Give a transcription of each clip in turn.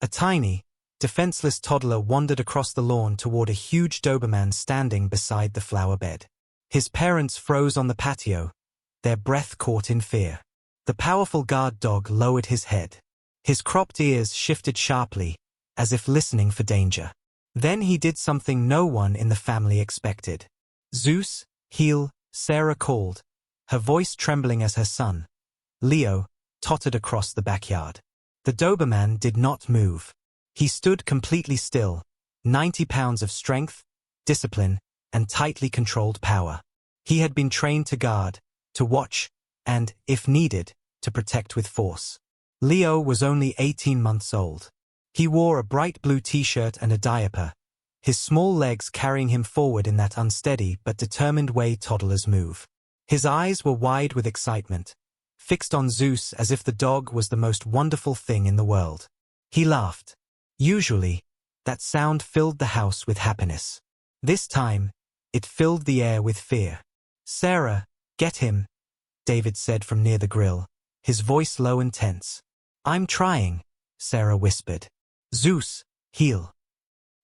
A tiny, defenseless toddler wandered across the lawn toward a huge Doberman standing beside the flower bed. His parents froze on the patio, their breath caught in fear. The powerful guard dog lowered his head. His cropped ears shifted sharply, as if listening for danger. Then he did something no one in the family expected. "Zeus, heel," Sarah called, her voice trembling as her son, Leo, tottered across the backyard. The Doberman did not move. He stood completely still, 90 pounds of strength, discipline, and tightly controlled power. He had been trained to guard, to watch, and, if needed, to protect with force. Leo was only 18 months old. He wore a bright blue t-shirt and a diaper, his small legs carrying him forward in that unsteady but determined way toddlers move. His eyes were wide with excitement, fixed on Zeus as if the dog was the most wonderful thing in the world. He laughed. Usually, that sound filled the house with happiness. This time, it filled the air with fear. "Sarah, get him," David said from near the grill, his voice low and tense. "I'm trying," Sarah whispered. "Zeus, heel."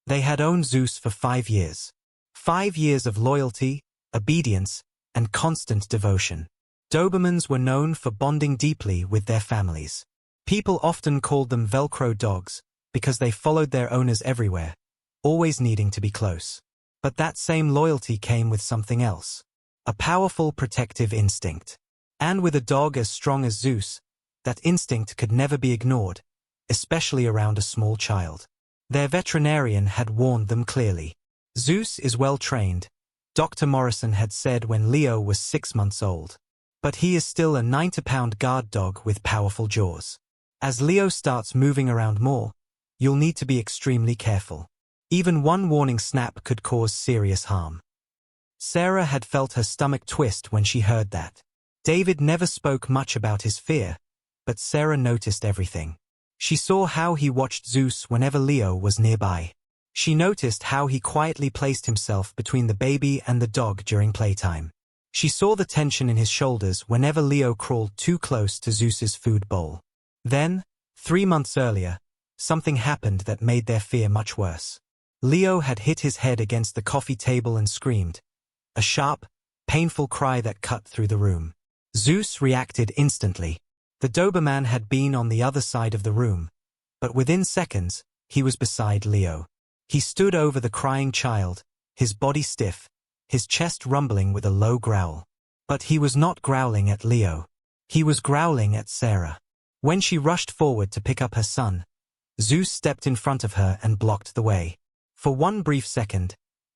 They had owned Zeus for 5 years. 5 years of loyalty, obedience, and constant devotion. Dobermans were known for bonding deeply with their families. People often called them Velcro dogs because they followed their owners everywhere, always needing to be close. But that same loyalty came with something else. A powerful protective instinct. And with a dog as strong as Zeus, that instinct could never be ignored, especially around a small child. Their veterinarian had warned them clearly. "Zeus is well trained," Dr. Morrison had said when Leo was 6 months old. "But he is still a 90-pound guard dog with powerful jaws. As Leo starts moving around more, you'll need to be extremely careful. Even one warning snap could cause serious harm." Sarah had felt her stomach twist when she heard that. David never spoke much about his fear, but Sarah noticed everything. She saw how he watched Zeus whenever Leo was nearby. She noticed how he quietly placed himself between the baby and the dog during playtime. She saw the tension in his shoulders whenever Leo crawled too close to Zeus's food bowl. Then, 3 months earlier, something happened that made their fear much worse. Leo had hit his head against the coffee table and screamed, a sharp, painful cry that cut through the room. Zeus reacted instantly. The Doberman had been on the other side of the room, but within seconds, he was beside Leo. He stood over the crying child, his body stiff, his chest rumbling with a low growl. But he was not growling at Leo. He was growling at Sarah. When she rushed forward to pick up her son, Zeus stepped in front of her and blocked the way. For one brief second,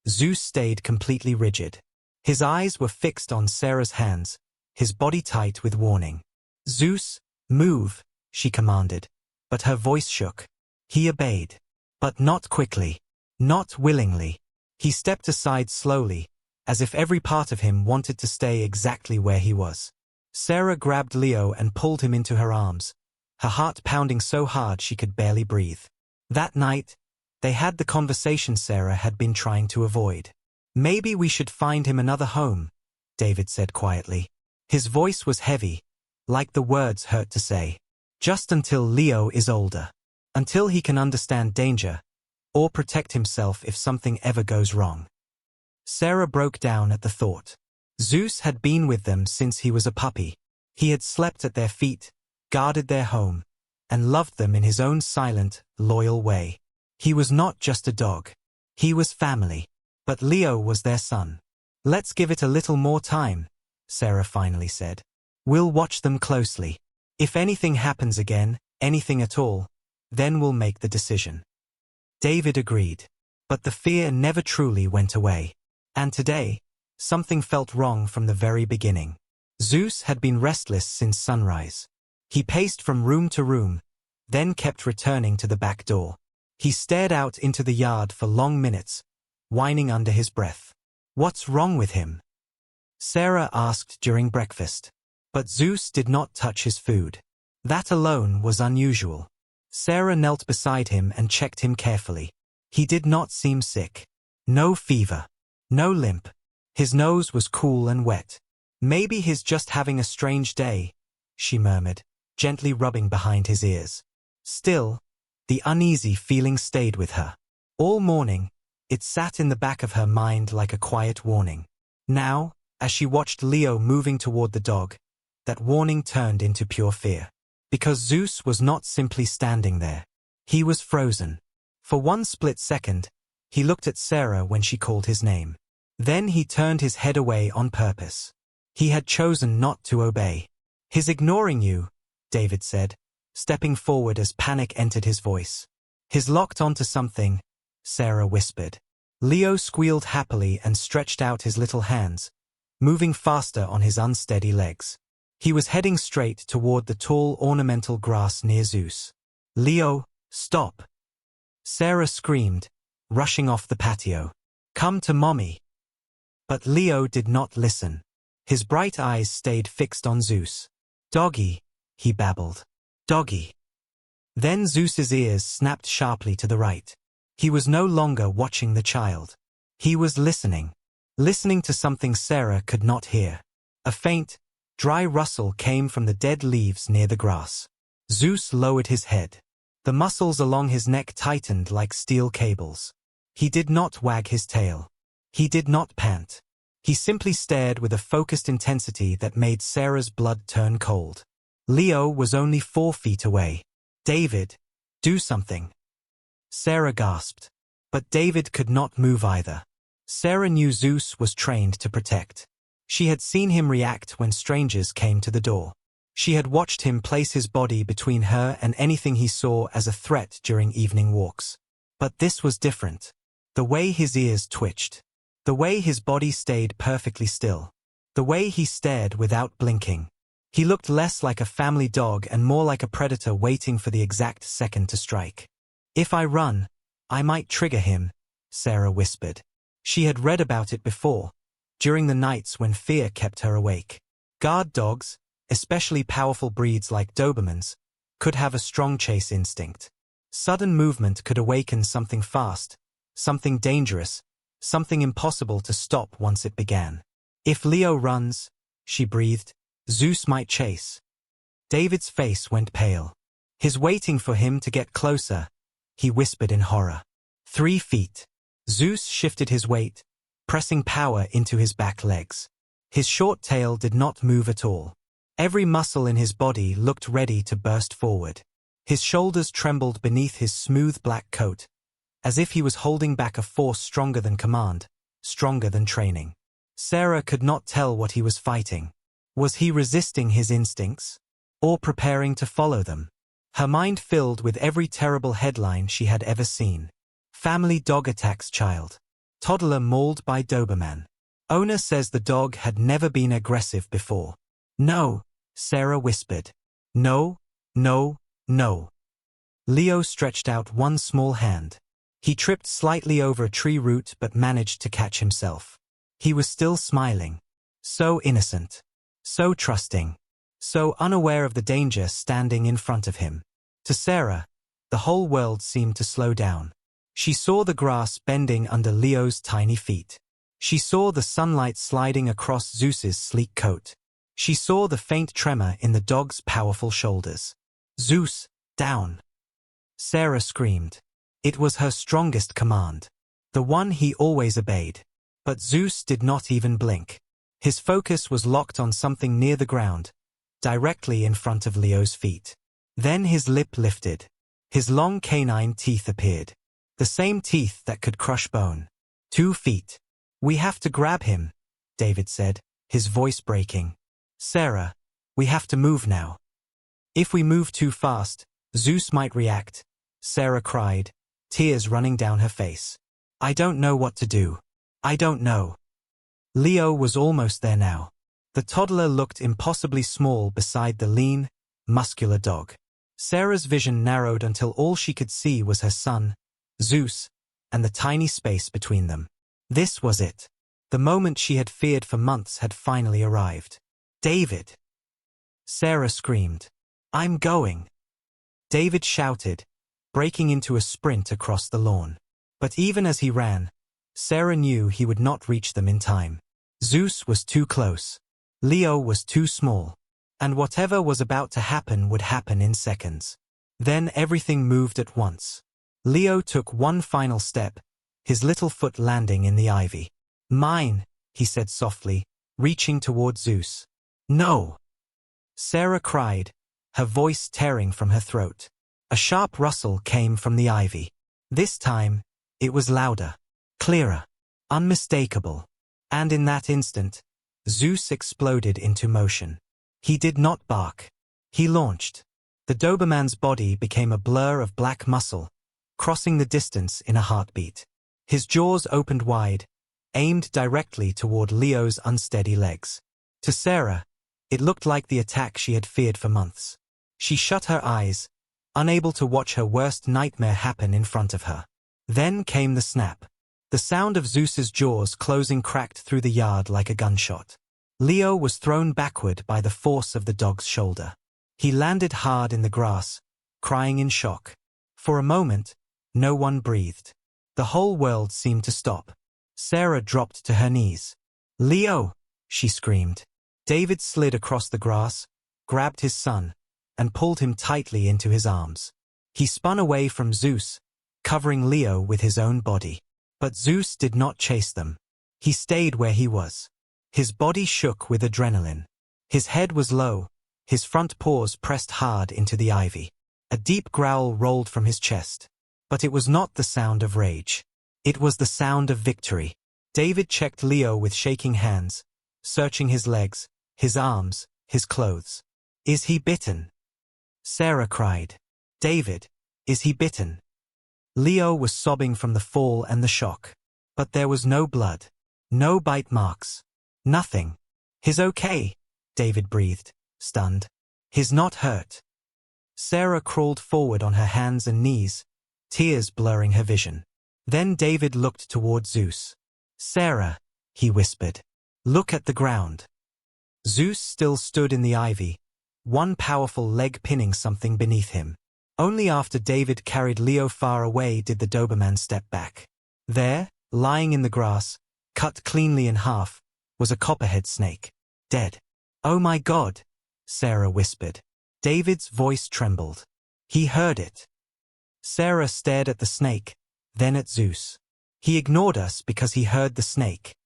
Zeus stayed completely rigid. His eyes were fixed on Sarah's hands, his body tight with warning. "Zeus, move," she commanded, but her voice shook. He obeyed. But not quickly. Not willingly. He stepped aside slowly, as if every part of him wanted to stay exactly where he was. Sarah grabbed Leo and pulled him into her arms, her heart pounding so hard she could barely breathe. That night, they had the conversation Sarah had been trying to avoid. "Maybe we should find him another home," David said quietly. His voice was heavy, like the words hurt to say. "Just until Leo is older. Until he can understand danger, or protect himself if something ever goes wrong." Sarah broke down at the thought. Zeus had been with them since he was a puppy. He had slept at their feet, guarded their home, and loved them in his own silent, loyal way. He was not just a dog. He was family. But Leo was their son. "Let's give it a little more time," Sarah finally said. "We'll watch them closely. If anything happens again, anything at all, then we'll make the decision." David agreed. But the fear never truly went away. And today, something felt wrong from the very beginning. Zeus had been restless since sunrise. He paced from room to room, then kept returning to the back door. He stared out into the yard for long minutes, whining under his breath. "What's wrong with him?" Sarah asked during breakfast. But Zeus did not touch his food. That alone was unusual. Sarah knelt beside him and checked him carefully. He did not seem sick. No fever. No limp. His nose was cool and wet. "Maybe he's just having a strange day," she murmured, gently rubbing behind his ears. Still, The uneasy feeling stayed with her. All morning, it sat in the back of her mind like a quiet warning. Now, as she watched Leo moving toward the dog, that warning turned into pure fear. Because Zeus was not simply standing there. He was frozen. For one split second, he looked at Sarah when she called his name. Then he turned his head away on purpose. He had chosen not to obey. "He's ignoring you," David said, stepping forward as panic entered his voice. "He's locked onto something," Sarah whispered. Leo squealed happily and stretched out his little hands, moving faster on his unsteady legs. He was heading straight toward the tall ornamental grass near Zeus. "Leo, stop!" Sarah screamed, rushing off the patio. "Come to mommy." But Leo did not listen. His bright eyes stayed fixed on Zeus. "Doggy," he babbled. "Doggy." Then Zeus's ears snapped sharply to the right. He was no longer watching the child. He was listening. Listening to something Sarah could not hear. A faint, dry rustle came from the dead leaves near the grass. Zeus lowered his head. The muscles along his neck tightened like steel cables. He did not wag his tail. He did not pant. He simply stared with a focused intensity that made Sarah's blood turn cold. Leo was only 4 feet away. "David, do something." Sarah gasped. But David could not move either. Sarah knew Zeus was trained to protect. She had seen him react when strangers came to the door. She had watched him place his body between her and anything he saw as a threat during evening walks. But this was different. The way his ears twitched. The way his body stayed perfectly still. The way he stared without blinking. He looked less like a family dog and more like a predator waiting for the exact second to strike. "If I run, I might trigger him," Sarah whispered. She had read about it before, during the nights when fear kept her awake. Guard dogs, especially powerful breeds like Dobermans, could have a strong chase instinct. Sudden movement could awaken something fast, something dangerous, something impossible to stop once it began. "If Leo runs," she breathed, "Zeus might chase." David's face went pale. "He's waiting for him to get closer," he whispered in horror. 3 feet. Zeus shifted his weight, pressing power into his back legs. His short tail did not move at all. Every muscle in his body looked ready to burst forward. His shoulders trembled beneath his smooth black coat, as if he was holding back a force stronger than command, stronger than training. Sarah could not tell what he was fighting. Was he resisting his instincts, or preparing to follow them? Her mind filled with every terrible headline she had ever seen. Family dog attacks child. Toddler mauled by Doberman. Owner says the dog had never been aggressive before. "No," Sarah whispered. "No, no, no." Leo stretched out one small hand. He tripped slightly over a tree root but managed to catch himself. He was still smiling. So innocent. So trusting. So unaware of the danger standing in front of him. To Sarah, the whole world seemed to slow down. She saw the grass bending under Leo's tiny feet. She saw the sunlight sliding across Zeus's sleek coat. She saw the faint tremor in the dog's powerful shoulders. "Zeus, down!" Sarah screamed. It was her strongest command. The one he always obeyed. But Zeus did not even blink. His focus was locked on something near the ground, directly in front of Leo's feet. Then his lip lifted. His long canine teeth appeared. The same teeth that could crush bone. 2 feet. "We have to grab him," David said, his voice breaking. "Sarah, we have to move now. If we move too fast, Zeus might react," Sarah cried, tears running down her face. "I don't know what to do. I don't know." Leo was almost there now. The toddler looked impossibly small beside the lean, muscular dog. Sarah's vision narrowed until all she could see was her son, Zeus, and the tiny space between them. This was it. The moment she had feared for months had finally arrived. "David!" Sarah screamed. "I'm going!" David shouted, breaking into a sprint across the lawn. But even as he ran, Sarah knew he would not reach them in time. Zeus was too close. Leo was too small. And whatever was about to happen would happen in seconds. Then everything moved at once. Leo took one final step, his little foot landing in the ivy. "Mine," he said softly, reaching toward Zeus. "No!" Sarah cried, her voice tearing from her throat. A sharp rustle came from the ivy. This time, it was louder, clearer, unmistakable. And in that instant, Zeus exploded into motion. He did not bark. He launched. The Doberman's body became a blur of black muscle, crossing the distance in a heartbeat. His jaws opened wide, aimed directly toward Leo's unsteady legs. To Sarah, it looked like the attack she had feared for months. She shut her eyes, unable to watch her worst nightmare happen in front of her. Then came the snap. The sound of Zeus's jaws closing cracked through the yard like a gunshot. Leo was thrown backward by the force of the dog's shoulder. He landed hard in the grass, crying in shock. For a moment, no one breathed. The whole world seemed to stop. Sarah dropped to her knees. "Leo!" she screamed. David slid across the grass, grabbed his son, and pulled him tightly into his arms. He spun away from Zeus, covering Leo with his own body. But Zeus did not chase them. He stayed where he was. His body shook with adrenaline. His head was low, his front paws pressed hard into the ivy. A deep growl rolled from his chest. But it was not the sound of rage. It was the sound of victory. David checked Leo with shaking hands, searching his legs, his arms, his clothes. "Is he bitten?" Sarah cried. "David, is he bitten?" Leo was sobbing from the fall and the shock. But there was no blood. No bite marks. Nothing. "He's okay," David breathed, stunned. "He's not hurt." Sarah crawled forward on her hands and knees, tears blurring her vision. Then David looked toward Zeus. "Sarah," he whispered, "look at the ground." Zeus still stood in the ivy, one powerful leg pinning something beneath him. Only after David carried Leo far away did the Doberman step back. There, lying in the grass, cut cleanly in half, was a copperhead snake. Dead. "Oh my God," Sarah whispered. David's voice trembled. He heard it. Sarah stared at the snake, then at Zeus. "He ignored us because he heard the snake."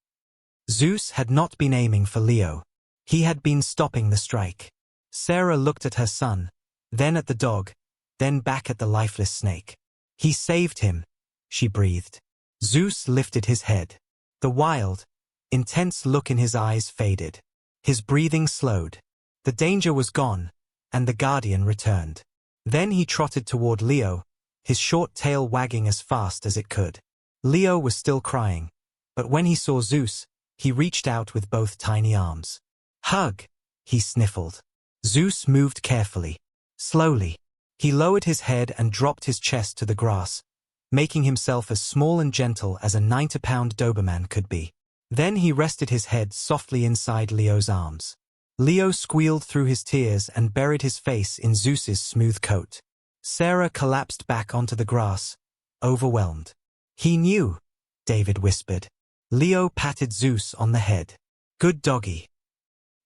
Zeus had not been aiming for Leo. He had been stopping the strike. Sarah looked at her son, then at the dog, then back at the lifeless snake. "He saved him," she breathed. Zeus lifted his head. The wild, intense look in his eyes faded. His breathing slowed. The danger was gone, and the guardian returned. Then he trotted toward Leo, his short tail wagging as fast as it could. Leo was still crying, but when he saw Zeus, he reached out with both tiny arms. "Hug," he sniffled. Zeus moved carefully, slowly. He lowered his head and dropped his chest to the grass, making himself as small and gentle as a 90-pound Doberman could be. Then he rested his head softly inside Leo's arms. Leo squealed through his tears and buried his face in Zeus's smooth coat. Sarah collapsed back onto the grass, overwhelmed. "He knew," David whispered. Leo patted Zeus on the head. "Good doggy."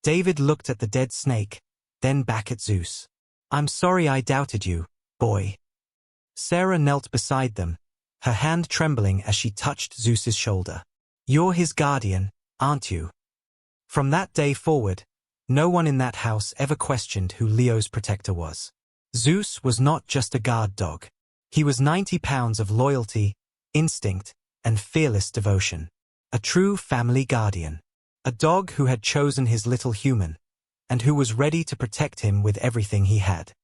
David looked at the dead snake, then back at Zeus. "I'm sorry I doubted you, boy." Sarah knelt beside them, her hand trembling as she touched Zeus's shoulder. "You're his guardian, aren't you?" From that day forward, no one in that house ever questioned who Leo's protector was. Zeus was not just a guard dog. He was 90 pounds of loyalty, instinct, and fearless devotion. A true family guardian. A dog who had chosen his little human, and who was ready to protect him with everything he had.